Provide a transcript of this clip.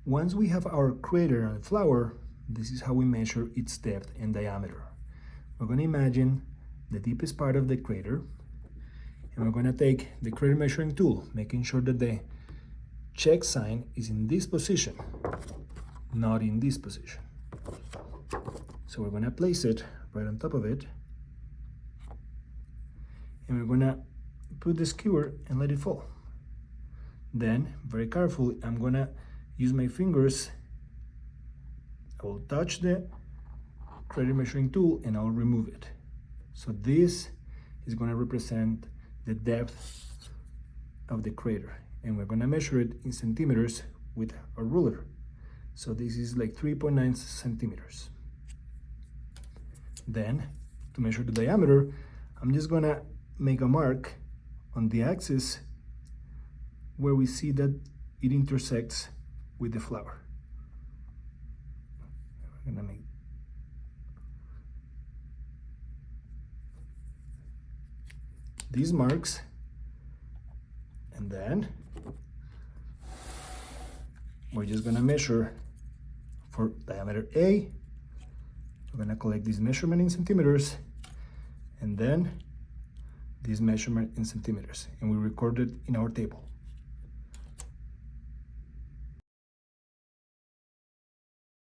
Once we have our crater and flower, this is how we measure its depth and diameter. We're going to imagine the deepest part of the crater, and we're going to take the crater measuring tool, making sure that the check sign is in this position, not in this position. So we're going to place it right on top of it, and we're going to put the skewer and let it fall. Then, very carefully, I'm going to use my fingers. I will touch the crater measuring tool and I'll remove it. So this is going to represent the depth of the crater, and we're going to measure it in centimeters with a ruler. So this is like 3.9 centimeters. Then, to measure the diameter, I'm just going to make a mark on the axis where we see that it intersects with the flower. We're going to make these marks, and then we're just going to measure for diameter A. We're going to collect this measurement in centimeters, and then this measurement in centimeters, and we record it in our table.